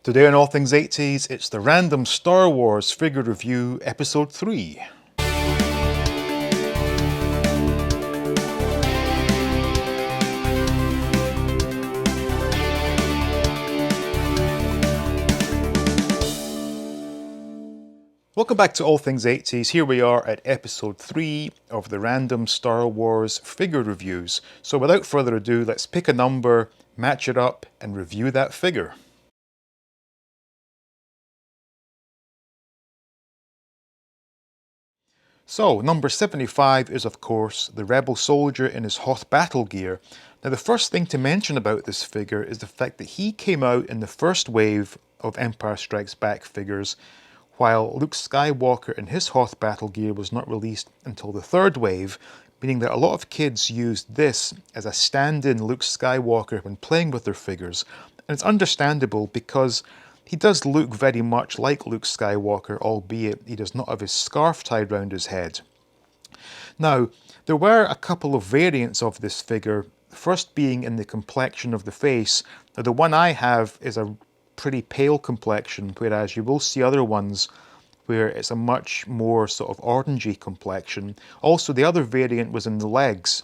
Today on All Things 80s, it's the Random Star Wars Figure Review Episode 3. Welcome back to All Things 80s. Here we are at Episode 3 of the Random Star Wars Figure Reviews. So without further ado, let's pick a number, match it up, and review that figure. So, number 75 is of course the Rebel soldier in his Hoth battle gear. Now the first thing to mention about this figure is the fact that he came out in the first wave of Empire Strikes Back figures, while Luke Skywalker in his Hoth battle gear was not released until the third wave, meaning that a lot of kids used this as a stand-in Luke Skywalker when playing with their figures. And it's understandable because he does look very much like Luke Skywalker, albeit he does not have his scarf tied round his head. Now, there were a couple of variants of this figure, the first being in the complexion of the face. Now, the one I have is a pretty pale complexion, whereas you will see other ones where it's a much more sort of orangey complexion. Also, the other variant was in the legs.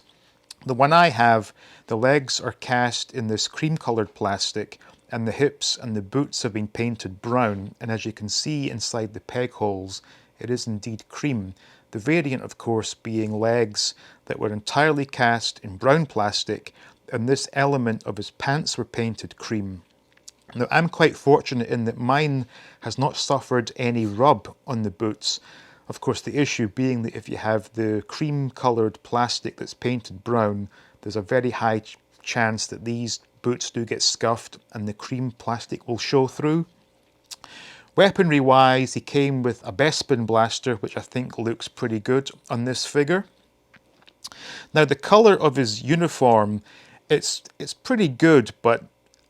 The one I have, the legs are cast in this cream-coloured plastic, and the hips and the boots have been painted brown, and as you can see inside the peg holes, it is indeed cream. The variant, of course, being legs that were entirely cast in brown plastic, and this element of his pants were painted cream. Now, I'm quite fortunate in that mine has not suffered any rub on the boots. Of course, the issue being that if you have the cream-coloured plastic that's painted brown, there's a very high chance that these boots do get scuffed and the cream plastic will show through. Weaponry wise, he came with a Bespin Blaster, which I think looks pretty good on this figure. Now the colour of his uniform, it's pretty good, but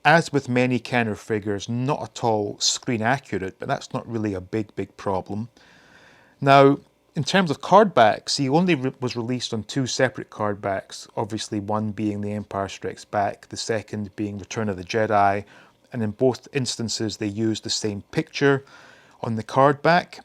as with many Kenner figures, not at all screen accurate, but that's not really a big problem. Now, in terms of card backs, he only was released on two separate card backs, obviously one being The Empire Strikes Back, the second being Return of the Jedi, and in both instances they used the same picture on the card back.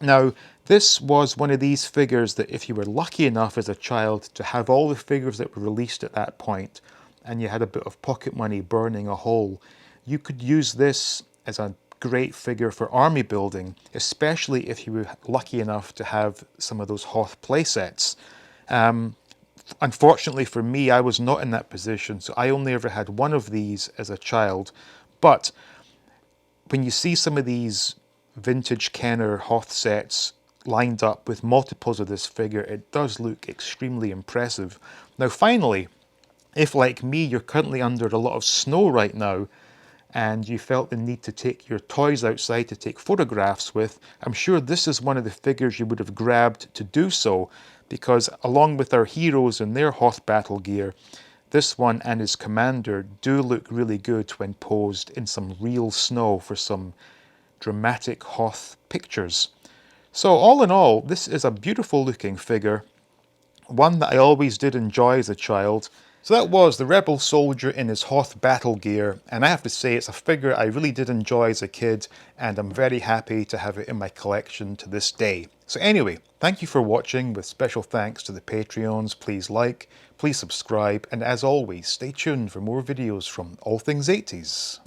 Now, this was one of these figures that if you were lucky enough as a child to have all the figures that were released at that point, and you had a bit of pocket money burning a hole, you could use this as a great figure for army building, especially if you were lucky enough to have some of those Hoth playsets. Unfortunately for me, I was not in that position, so I only ever had one of these as a child. But when you see some of these vintage Kenner Hoth sets lined up with multiples of this figure, it does look extremely impressive. Now finally, if like me, you're currently under a lot of snow right now, and you felt the need to take your toys outside to take photographs with, I'm sure this is one of the figures you would have grabbed to do so, because along with our heroes in their Hoth battle gear, this one and his commander do look really good when posed in some real snow for some dramatic Hoth pictures. So all in all, this is a beautiful looking figure, one that I always did enjoy as a child. So that was the Rebel soldier in his Hoth battle gear, and I have to say it's a figure I really did enjoy as a kid, and I'm very happy to have it in my collection to this day. So anyway, thank you for watching, with special thanks to the Patreons. Please like, please subscribe, and as always, stay tuned for more videos from All Things 80s.